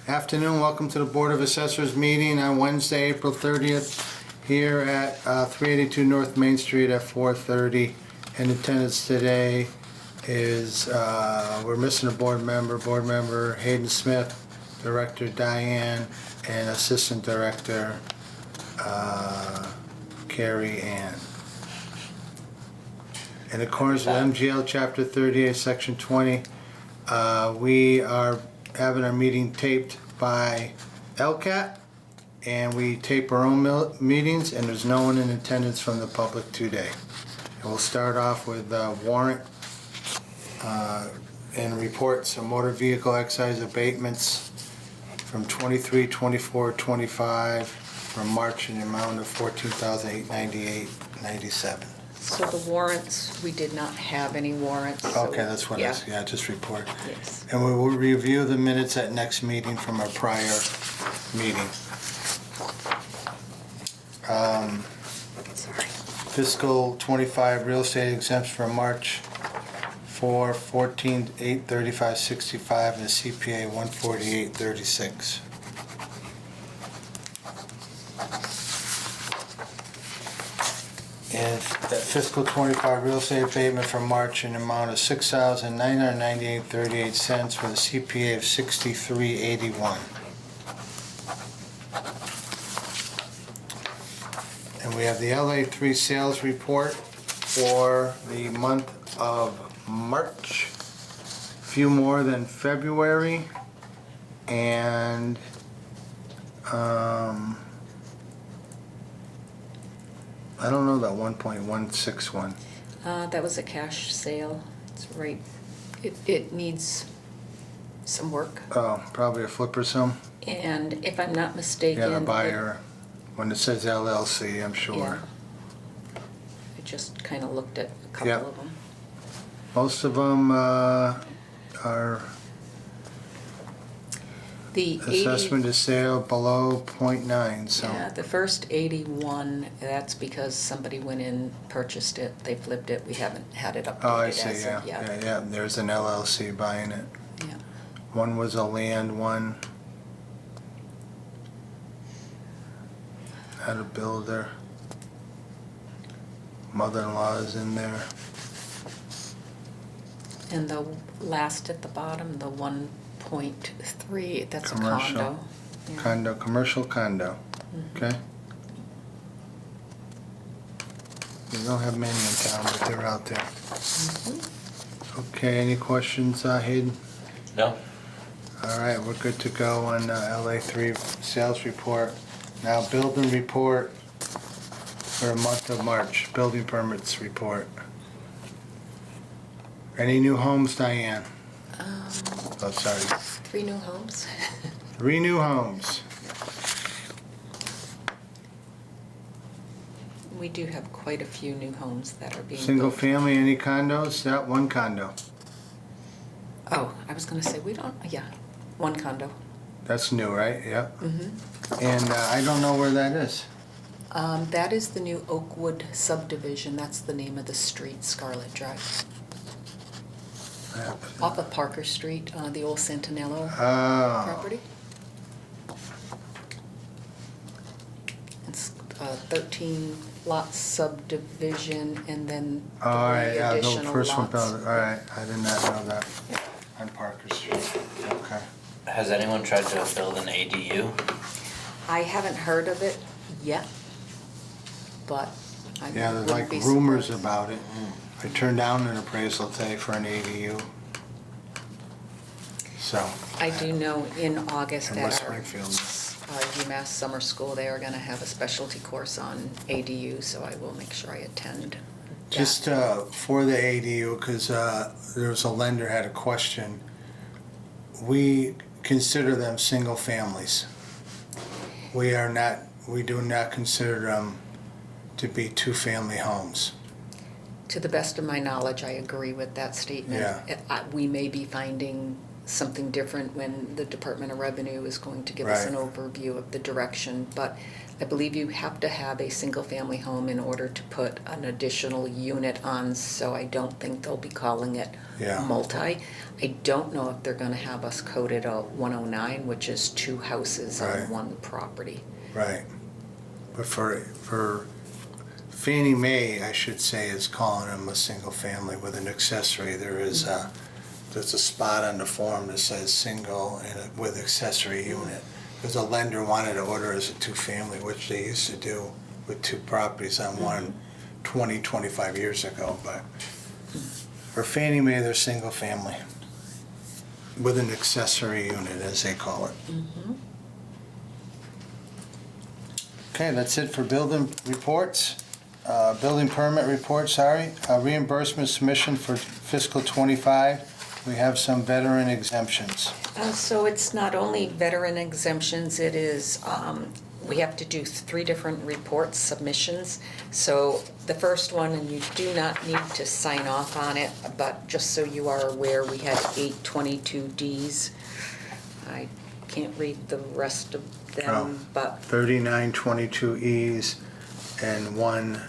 Afternoon, welcome to the Board of Assessors meeting on Wednesday, April 30th, here at 382 North Main Street at 4:30. In attendance today is, we're missing a board member Hayden Smith, Director Diane, and Assistant Director Carrie Ann. In accordance with MGL Chapter 38, Section 20, we are having our meeting taped by LCAT, and we tape our own meetings, and there's no one in attendance from the public today. And we'll start off with warrant and report some motor vehicle excise abatements from 23, 24, 25 from March in the amount of $14,898.97. So the warrants, we did not have any warrants. So Okay, that's what just report. Yes. And we will review the minutes at next meeting from our prior meeting. Sorry. Fiscal 25 real estate exemption from March 4, 14,835.65 and a CPA 148.36. And that fiscal 25 real estate abatement from March in the amount of $6,998.38 with a CPA of 63.81. And we have the LA3 sales report for the month of March. Few more than February, and I don't know that 1.161. That was a cash sale. It's right. It needs some work. Oh, probably a flip or some. And if I'm not mistaken, Yeah, the buyer. When it says LLC, I'm sure. Yeah. I just kind of looked at a couple Yep. of them. Most of them are The assessment to sale below 0.9. So. Yeah, the first 81. That's because somebody went in, purchased it, they flipped it. We haven't had it updated. Oh, I see. as Yeah, of yet. yeah. There's an LLC buying it. Yeah. One was a land one. Had a builder. Mother-in-law is in there. And the last at the bottom, the 1.3, that's Commercial. a condo. Yeah. Commercial condo. Mhm. Okay. We don't have many in town, but they're out there. Mhm. Okay, any questions, Hayden? No. All right, we're good to go on LA3 sales report. Now, building report for the month of March, building permits report. Any new homes, Diane? Oh, sorry. 3 new homes. 3 new homes. We do have quite a few new homes that are being Single built. family, any condos? Yeah, 1 condo. Oh, I was gonna say, we don't, 1 condo. That's new, right? Yep. Mm-hmm. And I don't know where that is. That is the new Oakwood subdivision. That's the name of the street, Scarlet Drive. Off of Parker Street, the old Santinello Oh. property. It's a 13 lot subdivision and then All right, 3 yeah, the additional first one, lots. all right, I did not know that. On Parker Street, okay. Has anyone tried to build an ADU? I haven't heard of it yet, but I Yeah, there's wouldn't like be rumors surprised. about it. I turned down an appraisal today for an ADU. So. I do know in August In West at our Springfield. UMass Summer School, they are gonna have a specialty course on ADU, so I will make sure I attend that. Just for the ADU, because there was a lender had a question. We consider them single families. We do not consider them to be 2-family homes. To the best of my knowledge, I agree with that statement. Yeah. We may be finding something different when the Department of Revenue is going to give us an Right. overview of the direction, but I believe you have to have a single-family home in order to put an additional unit on, so I don't think they'll be calling it Yeah. multi. I don't know if they're gonna have us coded a 109, which is 2 houses Right. on 1 property. Right. But for Fannie Mae, I should say, is calling them a single family with an accessory. There's a spot on the form that says single and with accessory unit. Because a lender wanted to order as a 2-family, which they used to do with 2 properties on one 25 years ago. But for Fannie Mae, they're single family with an accessory unit, as they call it. Okay, that's it for building reports. Building permit report, reimbursement submission for fiscal '25. We have some veteran exemptions. So it's not only veteran exemptions, it is, we have to do 3 different report submissions. So the first one, and you do not need to sign off on it, but just so you are aware, we had 822Ds. I can't read the rest of them, but 39 22Es and 1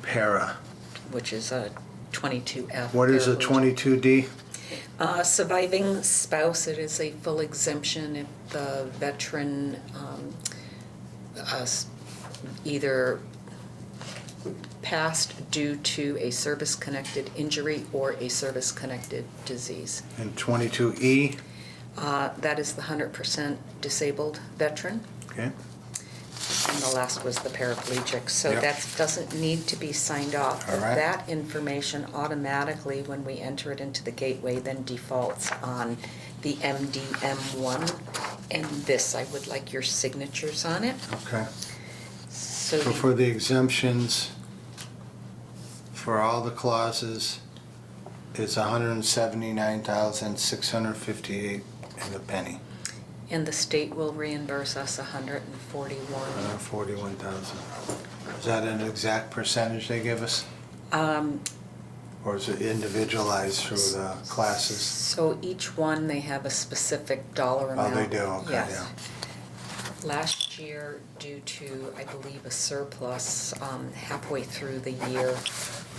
para. which is a 22F. What is a 22D? Surviving spouse, it is a full exemption if the veteran either passed due to a service-connected injury or a service-connected disease. And 22E? That is the 100% disabled veteran, Okay. and the last was the paraplegic. So Yep. that doesn't need to be signed off. All right. That information automatically, when we enter it into the gateway, then defaults on the MDM1. And this, I would like your signatures on it. Okay. So So for the exemptions, for all the clauses, it's 179,658 and a penny. and the state will reimburse us 141. 141,000. Is that an exact percentage they give us? Or is it individualized through the classes? So each one, they have a specific dollar Oh, amount. they do, okay, Yes. yeah. Last year, due to, I believe, a surplus, halfway through the year,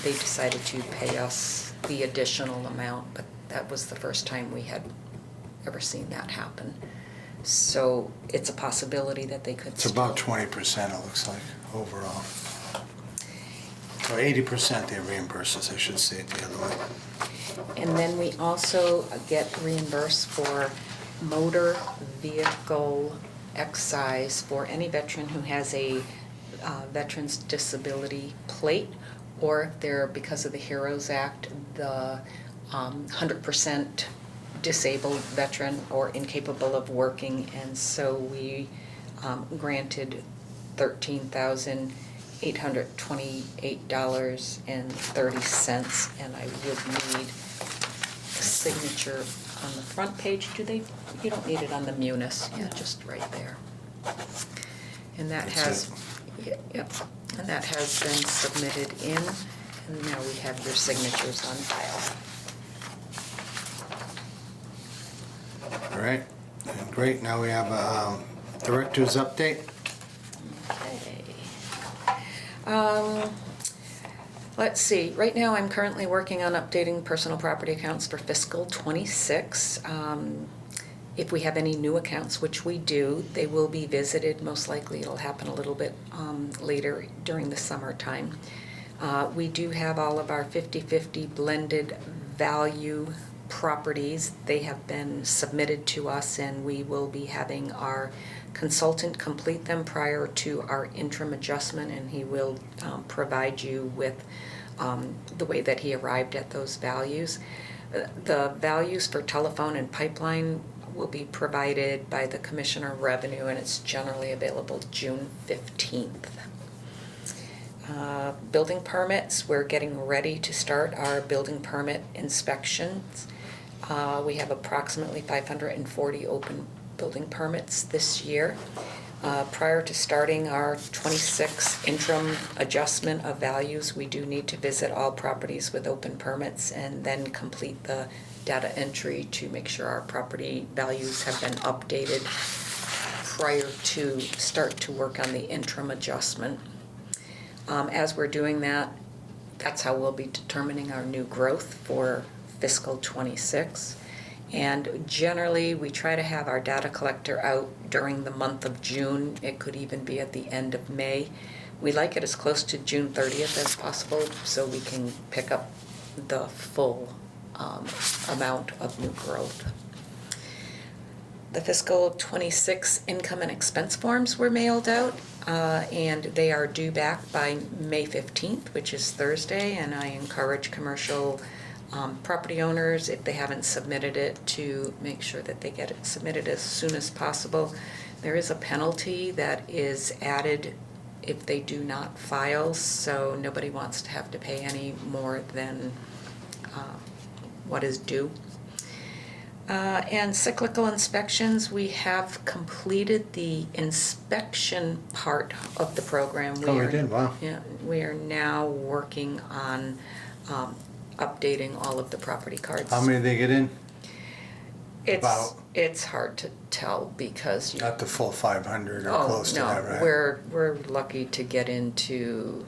they decided to pay us the additional amount, but that was the first time we had ever seen that happen. So it's a possibility that they could It's about 20%, it looks like, overall. Or 80% they reimburse us, I should say it the other way. And then we also get reimbursed for motor vehicle excise for any veteran who has a veteran's disability plate, or if they're, because of the HEROES Act, the 100% disabled veteran or incapable of working. And so we granted $13,828.30, and I would need a signature on the front page. Do they, you don't need it on the munis, yeah, just right there. And that That's has, yep, and that has been submitted in, and now we have your signatures on file. All right, great, now we have a director's update. Okay. Let's see, right now I'm currently working on updating personal property accounts for fiscal '26. If we have any new accounts, which we do, they will be visited. Most likely it'll happen a little bit later during the summertime. We do have all of our 50/50 blended value properties. They have been submitted to us, and we will be having our consultant complete them prior to our interim adjustment, and he will provide you with the way that he arrived at those values. The values for telephone and pipeline will be provided by the Commissioner of Revenue, and it's generally available June 15th. Building permits, we're getting ready to start our building permit inspections. We have approximately 540 open building permits this year. Prior to starting our 26 interim adjustment of values, we do need to visit all properties with open permits and then complete the data entry to make sure our property values have been updated prior to start to work on the interim adjustment. As we're doing that, that's how we'll be determining our new growth for fiscal '26. And generally, we try to have our data collector out during the month of June. It could even be at the end of May. We like it as close to June 30th as possible so we can pick up the full amount of new growth. The fiscal '26 income and expense forms were mailed out, and they are due back by May 15th, which is Thursday, and I encourage commercial property owners, if they haven't submitted it, to make sure that they get it submitted as soon as possible. There is a penalty that is added if they do not file, so nobody wants to have to pay any more than what is due. And cyclical inspections, we have completed the inspection part of the program. Oh, we did, wow. Yeah, we are now working on updating all of the property cards. How many did they get in? It's it's hard to tell because Not the full 500 or close to that, right? we're lucky to get into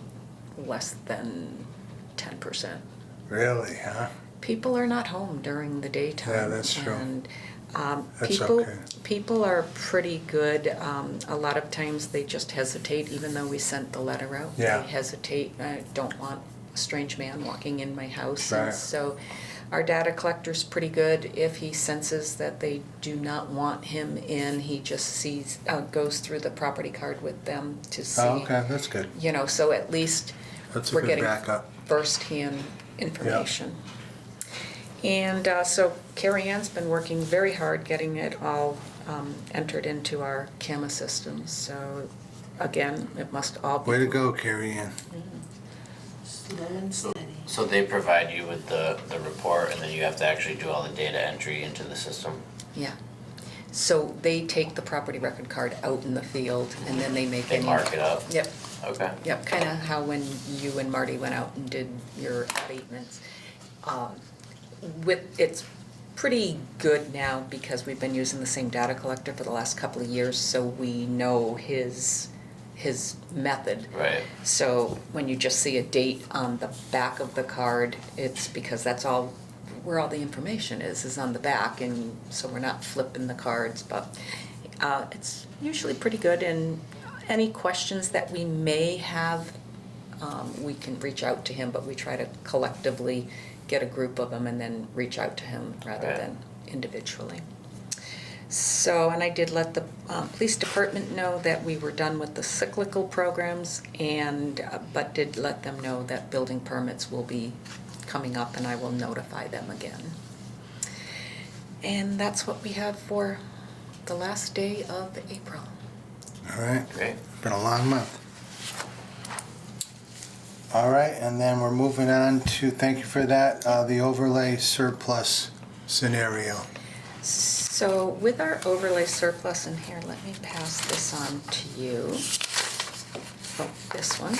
less than 10%. Really, huh? People are not home during the daytime. Yeah, that's true. And That's okay. people are pretty good. A lot of times they just hesitate, even though we sent the letter out. Yeah. They hesitate. I don't want a strange man walking in my house. Right. And so our data collector's pretty good. If he senses that they do not want him in, he just goes through the property card with them to see. Oh, okay, that's good. You know, so at least That's a we're good getting backup. first-hand information. And so Carrie Ann's been working very hard getting it all entered into our CAMA systems. So again, it must all be. Way to go, Carrie Ann. Slow and steady. So they provide you with the report and then you have to actually do all the data entry into the system? Yeah. So they take the property record card out in the field and then they make They any. mark it up? Yep. Okay. Yep, kind of how when you and Marty went out and did your abatements. It's pretty good now because we've been using the same data collector for the last couple of years, so we know his method. Right. So when you just see a date on the back of the card, it's because that's all where all the information is on the back, and so we're not flipping the cards, but it's usually pretty good. And any questions that we may have, we can reach out to him, but we try to collectively get a group of them and then reach out to him rather Right. than individually. So, and I did let the police department know that we were done with the cyclical programs, and but did let them know that building permits will be coming up, and I will notify them again. And that's what we have for the last day of April. All right. Great. Been a long month. All right, and then we're moving on to, thank you for that, the overlay surplus scenario. So with our overlay surplus in here, let me pass this on to you. Oh, this one.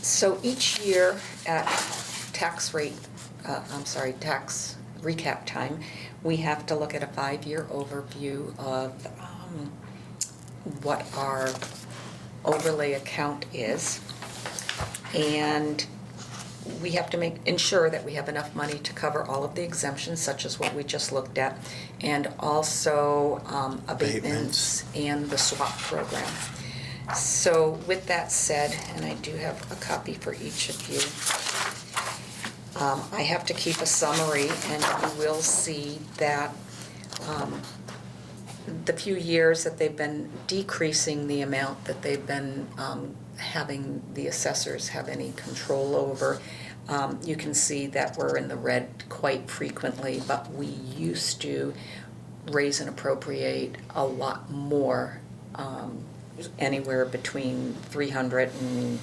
So each year at tax recap time, we have to look at a 5-year overview of what our overlay account is. And we have to ensure that we have enough money to cover all of the exemptions, such as what we just looked at, and also abatements and the swap program. So with that said, and I do have a copy for each of you, I have to keep a summary, and you will see that the few years that they've been decreasing the amount that they've been having the assessors have any control over. You can see that we're in the red quite frequently, but we used to raise and appropriate a lot more, anywhere between 300 and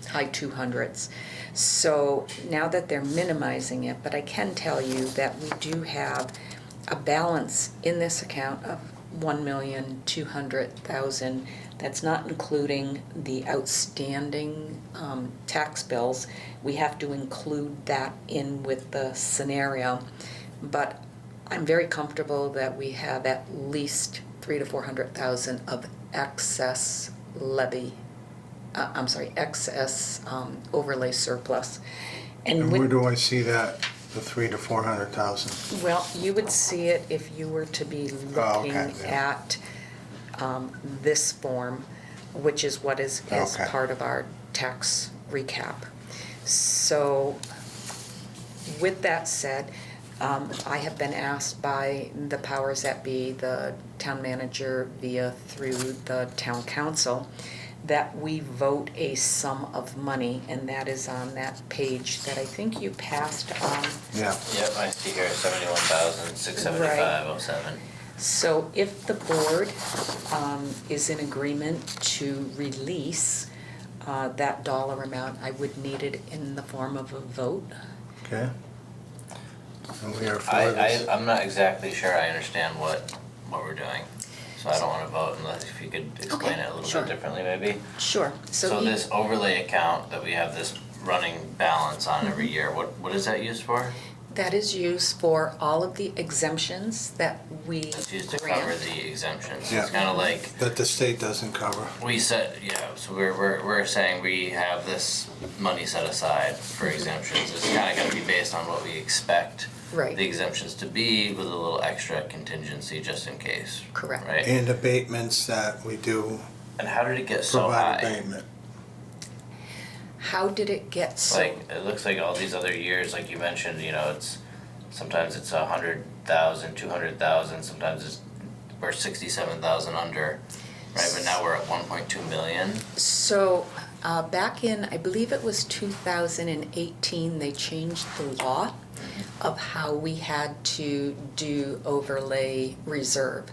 high 200s. So now that they're minimizing it, but I can tell you that we do have a balance in this account of $1,200,000. That's not including the outstanding tax bills. We have to include that in with the scenario. But I'm very comfortable that we have at least 300 to 400,000 of excess levy, excess overlay surplus. And with- where do I see that, the 300 to 400,000? Well, you would see it if you were to be looking okay, yeah. at this form, which is what is Okay. part of our tax recap. So with that said, I have been asked by the powers that be, the town manager through the town council, that we vote a sum of money, and that is on that page that I think you passed on. Yeah, Yep, I see here 71,675.07. So if the board is in agreement to release that dollar amount, I would need it in the form of a vote. okay. And we are for this. I'm not exactly sure I understand what we're doing, so I don't wanna vote unless if you could explain Okay, it a little sure. bit differently maybe. Sure. So this overlay account that we have this running balance on every year, what is that used for? That is used for all of the exemptions that we It's used to cover grant. the exemptions. Yeah. It's kinda like, That the state doesn't cover. we set, yeah, so we're saying we have this money set aside for exemptions. It's kinda gonna be based on what we expect Right. the exemptions to be with a little extra contingency just in case. Correct. Right? And abatements that we do And how did it get so provide high? abatement. How did it get so? Like, it looks like all these other years, like you mentioned, sometimes it's 100,000, 200,000, sometimes we're 67,000 under, right? But now we're at 1.2 million. So back in, I believe it was 2018, they changed the law of how we had to do overlay reserve.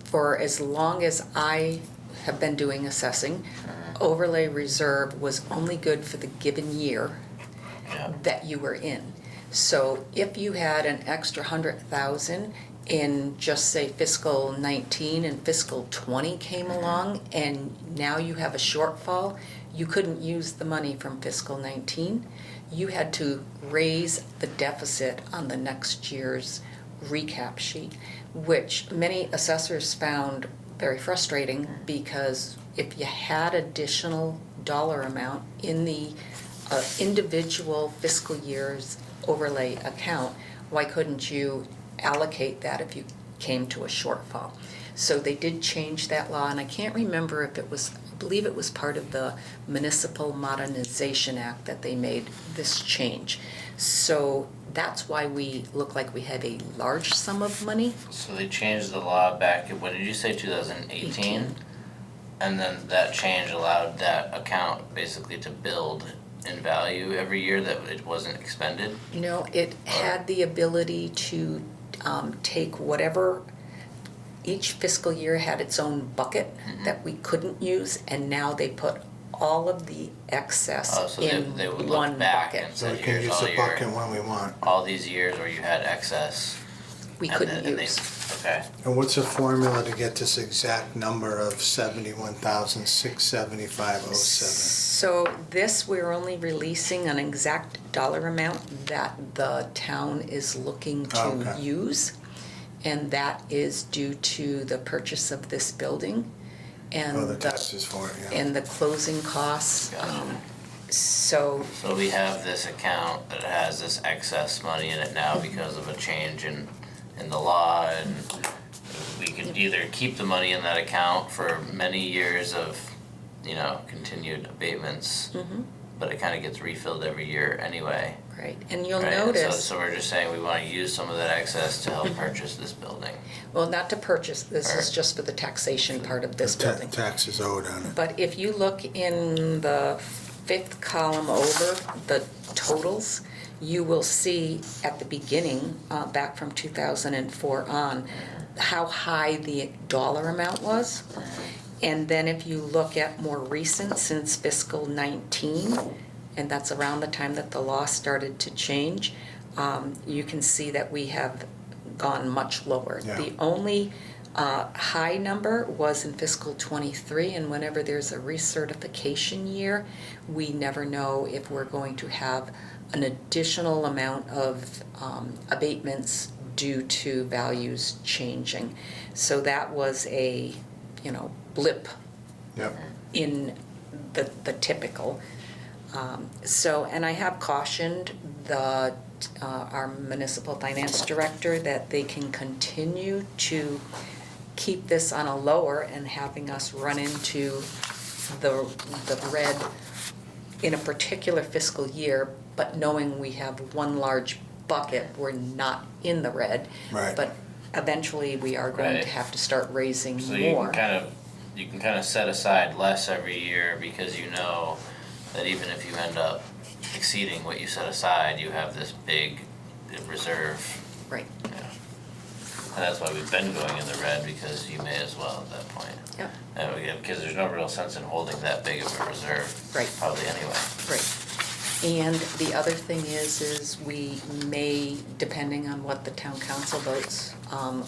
For as long as I have been doing assessing, overlay reserve was only good for the given year Yeah. that you were in. So if you had an extra 100,000 in just say fiscal 19 and fiscal 20 came along and now you have a shortfall, you couldn't use the money from fiscal 19. You had to raise the deficit on the next year's recap sheet, which many assessors found very frustrating because if you had additional dollar amount in the individual fiscal year's overlay account, why couldn't you allocate that if you came to a shortfall? So they did change that law, and I can't remember if it was, I believe it was part of the Municipal Modernization Act that they made this change. So that's why we look like we have a large sum of money. So they changed the law back, when did you say, 2018? And then that change allowed that account basically to build in value every year that it wasn't expended? You know, it had the ability to take whatever, each fiscal year had its own bucket that we couldn't use, and now they put all of the excess Oh, so in they would one look back bucket. and So say, we can here's use all the bucket your, when we want. all these years where you had excess. We and couldn't then- and they- use. Okay, And what's the formula to get this exact number of 71,675.07? So this, we're only releasing an exact dollar amount that the town is looking to Okay. use. And that is due to the purchase of this building and Oh, the taxes for it, yeah. and the closing costs. Gotcha. So, so we have this account that has this excess money in it now because of a change in the law, and we could either keep the money in that account for many years of, continued abatements, but it kinda gets refilled every year anyway, right, and you'll right? notice. So we're just saying we wanna use some of that excess to help purchase this building. Well, not to purchase, this is Or- just for the taxation part of this The building. taxes owed on it. But if you look in the fifth column over, the totals, you will see at the beginning, back from 2004 on, how high the dollar amount was. And then if you look at more recent, since fiscal 19, and that's around the time that the law started to change, you can see that we have gone much lower. Yeah. The only high number was in fiscal 23, and whenever there's a recertification year, we never know if we're going to have an additional amount of abatements due to values changing. So that was a, blip Yep. in the typical. And I have cautioned our municipal finance director that they can continue to keep this on a lower and having us run into the red in a particular fiscal year, but knowing we have one large bucket, we're not in the red. Right. But eventually we are going Right. to have to start raising So more. you can kind of set aside less every year because you know that even if you end up exceeding what you set aside, you have this big reserve. Right, Yeah. And that's why we've been going in the red, because you may as well at that point. yep, Because there's no real sense in holding that big of a reserve. Right. Probably anyway. right. And the other thing is we may, depending on what the town council votes,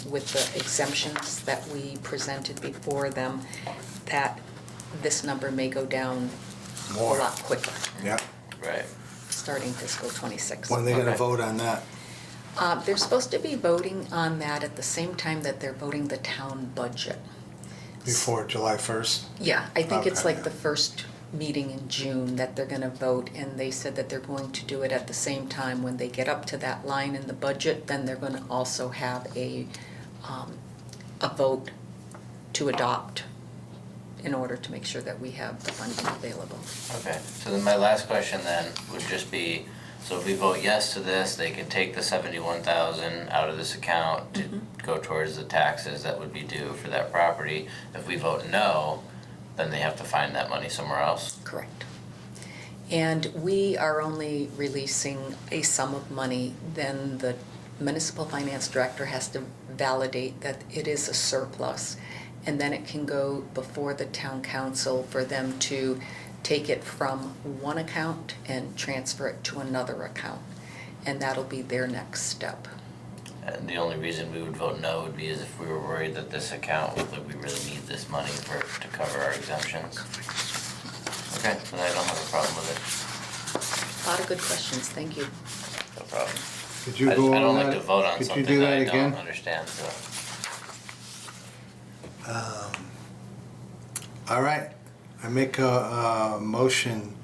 with the exemptions that we presented before them, that this number may go down a More. lot quicker, Yep. Right. starting fiscal '26. When are they gonna Okay. vote on that? They're supposed to be voting on that at the same time that they're voting the town budget. Before July 1st? Yeah, I think it's Okay. like the first meeting in June that they're gonna vote, and they said that they're going to do it at the same time. When they get up to that line in the budget, then they're gonna also have a vote to adopt in order to make sure that we have the funding available. Okay, so then my last question then would just be, so if we vote yes to this, they can take the 71,000 out of this account to go towards the taxes that would be due for that property. If we vote no, then they have to find that money somewhere else. Correct. And we are only releasing a sum of money, then the municipal finance director has to validate that it is a surplus. And then it can go before the town council for them to take it from one account and transfer it to another account. And that'll be their next step. And the only reason we would vote no would be is if we were worried that this account, that we really need this money to cover our exemptions. Okay, then I don't have a problem with A lot of good questions, thank you. it, no problem. Could you I go don't on like that? to vote on Could you something do that that I again? don't understand, so. All right, I make a motion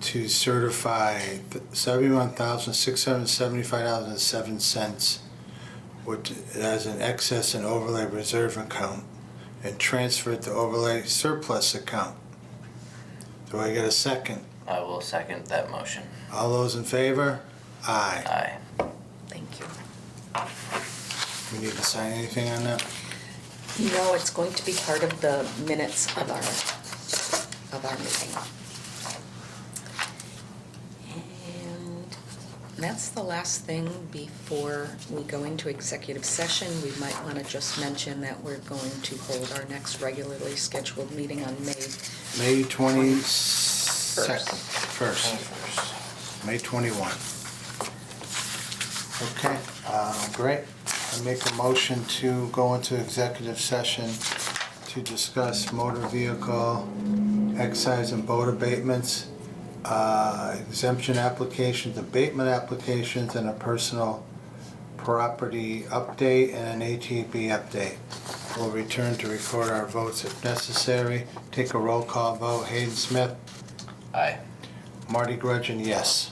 to certify $71,675.07, which as an excess and overlay reserve account, and transfer it to overlay surplus account. Do I get a second? I will second that motion. All those in favor? Aye. Aye. Thank you. We need to sign anything on that? No, it's going to be part of the minutes of our meeting. And that's the last thing before we go into executive session. We might want to just mention that we're going to hold our next regularly scheduled meeting on May 22nd, first, May 21. Okay, great. I make a motion to go into executive session to discuss motor vehicle, excise and boat abatements, exemption applications, abatement applications, and a personal property update and an ATB update. We'll return to record our votes if necessary. Take a roll call vote. Hayden Smith, Aye. Marty Grudgeon, yes.